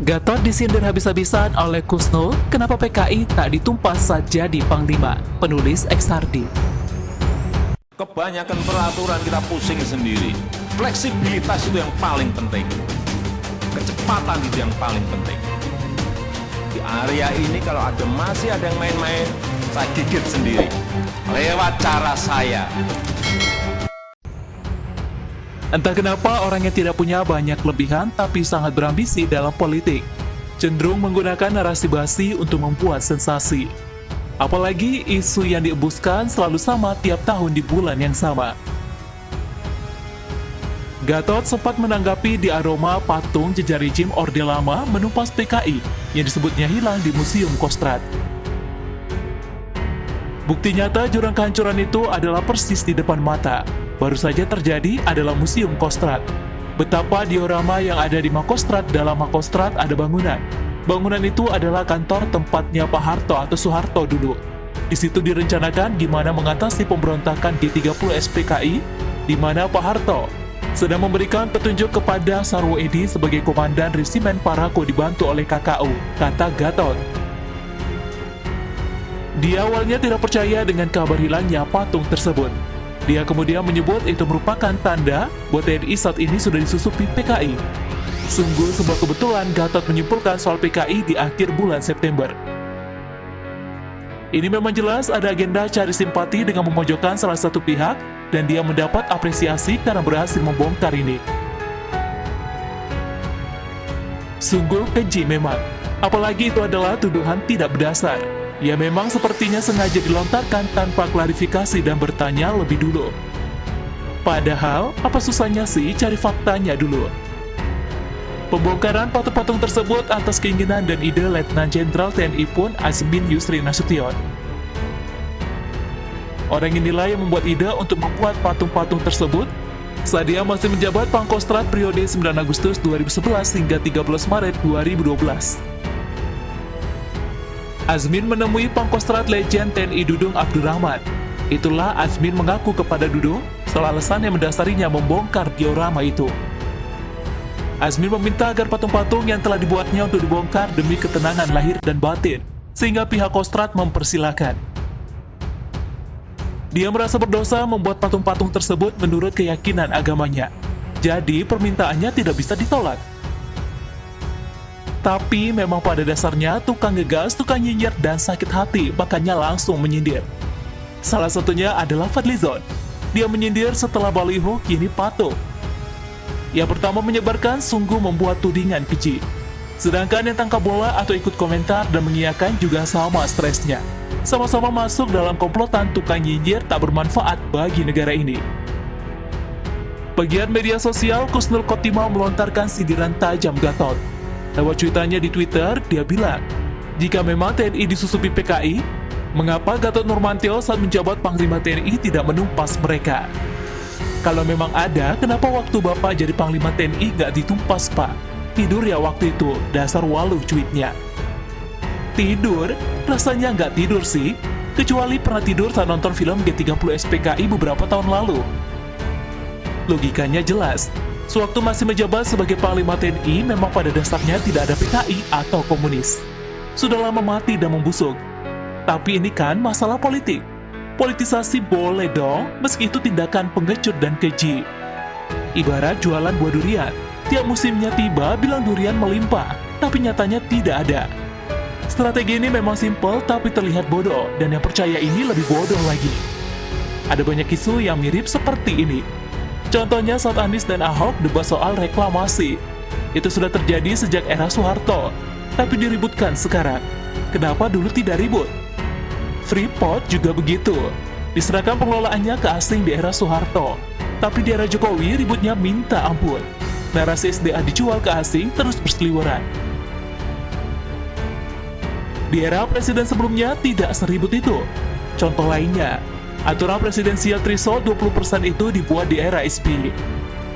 Gatot disindir habis-habisan oleh Kusnul, kenapa PKI tak ditumpas saja di Panglima, penulis XRD. Kebanyakan peraturan kita pusing sendiri. Fleksibilitas itu yang paling penting. Kecepatan itu yang paling penting. Di area ini kalau masih ada yang main-main, saya gigit sendiri. Lewat cara saya. Entah kenapa orang yang tidak punya banyak kelebihan tapi sangat berambisi dalam politik, cenderung menggunakan narasi basi untuk membuat sensasi. Apalagi isu yang diembuskan selalu sama tiap tahun di bulan yang sama. Gatot sempat menanggapi di aroma patung jejak rejim Orde Lama menumpas PKI yang disebutnya hilang di Museum Kostrad. Bukti nyata jurang kehancuran itu adalah persis di depan mata. Baru saja terjadi adalah Museum Kostrad. Betapa diorama yang ada di Makostrad, dalam Makostrad ada bangunan. Bangunan itu adalah kantor tempatnya Pak Harto atau Soeharto dulu. Di situ direncanakan gimana mengatasi pemberontakan G30 SPKI, di mana Pak Harto sedang memberikan petunjuk kepada Sarwo Edi sebagai komandan resimen Parako dibantu oleh KKU, kata Gatot. Dia awalnya tidak percaya dengan kabar hilangnya patung tersebut. Dia kemudian menyebut itu merupakan tanda bahwa TNI saat ini sudah disusupi PKI. Sungguh sebuah kebetulan Gatot menyimpulkan soal PKI di akhir bulan September. Ini memang jelas ada agenda cari simpati dengan memojokkan salah satu pihak, dan dia mendapat apresiasi karena berhasil membongkar ini. Sungguh keji memang, apalagi itu adalah tuduhan tidak berdasar. Ya memang sepertinya sengaja dilontarkan tanpa klarifikasi dan bertanya lebih dulu. Padahal, apa susahnya sih cari faktanya dulu? Pembongkaran patung-patung tersebut atas keinginan dan ide Letnan Jenderal TNI Pun Azmin Yusri Nasution. Orang inilah yang membuat ide untuk membuat patung-patung tersebut saat dia masih menjabat Pangkostrat periode 9 Agustus 2011 hingga 13 Maret 2012. Azmin menemui Pangkostrat legend TNI Dudung Abdurrahman. Itulah Azmin mengaku kepada Dudung soal alasan yang mendasarinya membongkar diorama itu. Azmin meminta agar patung-patung yang telah dibuatnya untuk dibongkar demi ketenangan lahir dan batin, sehingga pihak Kostrad mempersilahkan. Dia merasa berdosa membuat patung-patung tersebut menurut keyakinan agamanya. Jadi permintaannya tidak bisa ditolak. Tapi memang pada dasarnya tukang ngegas, tukang nyinyir, dan sakit hati, makanya langsung menyindir. Salah satunya adalah Fadlizon. Dia menyindir setelah baliho kini patung. Yang pertama menyebarkan sungguh membuat tudingan keji. Sedangkan yang tangkap bola atau ikut komentar dan mengiyakan juga sama stresnya. Sama-sama masuk dalam komplotan tukang nyinyir tak bermanfaat bagi negara ini. Bagian media sosial, Kusnul Khotimah melontarkan sindiran tajam Gatot. Lewat cuitannya di Twitter, dia bilang, jika memang TNI disusupi PKI, mengapa Gatot Nurmantio saat menjabat Panglima TNI tidak menumpas mereka? Kalau memang ada, kenapa waktu Bapak jadi Panglima TNI gak ditumpas, Pak? Tidur ya waktu itu, dasar waluh cuitnya. Tidur? Rasanya nggak tidur sih, kecuali pernah tidur saat nonton film G30 SPKI beberapa tahun lalu. Logikanya jelas. Sewaktu masih menjabat sebagai Panglima TNI, memang pada dasarnya tidak ada PKI atau komunis. Sudah lama mati dan membusuk. Tapi ini kan masalah politik. Politisasi boleh dong, meski itu tindakan pengecut dan keji. Ibarat jualan buah durian. Tiap musimnya tiba, bilang durian melimpah, tapi nyatanya tidak ada. Strategi ini memang simpel, tapi terlihat bodoh, dan yang percaya ini lebih bodoh lagi. Ada banyak isu yang mirip seperti ini. Contohnya saat Anies dan Ahok debat soal reklamasi. Itu sudah terjadi sejak era Soeharto, tapi diributkan sekarang. Kenapa dulu tidak ribut? Freeport juga begitu. Diserahkan pengelolaannya ke asing di era Soeharto, tapi di era Jokowi ributnya minta ampun. Narasi SDA dijual ke asing terus berseliweran. Di era presiden sebelumnya tidak seribut itu. Contoh lainnya, aturan presidensial threshold 20% itu dibuat di era SBY.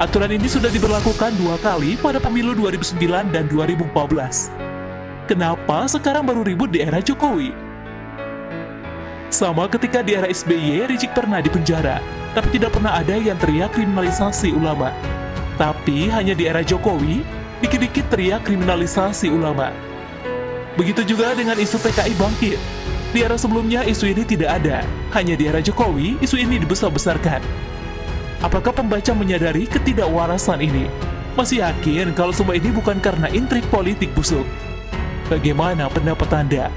Aturan ini sudah diberlakukan 2 kali pada pemilu 2009 dan 2014. Kenapa sekarang baru ribut di era Jokowi? Sama ketika di era SBY, Rizik pernah dipenjara, tapi tidak pernah ada yang teriak kriminalisasi ulama. Tapi hanya di era Jokowi, Dikit-dikit teriak kriminalisasi ulama. Begitu juga dengan isu PKI bangkit. Di era sebelumnya isu ini tidak ada, hanya di era Jokowi isu ini dibesar-besarkan. Apakah pembaca menyadari ketidakwarasan ini? Masih yakin kalau semua ini bukan karena intrik politik busuk? Bagaimana pendapat Anda?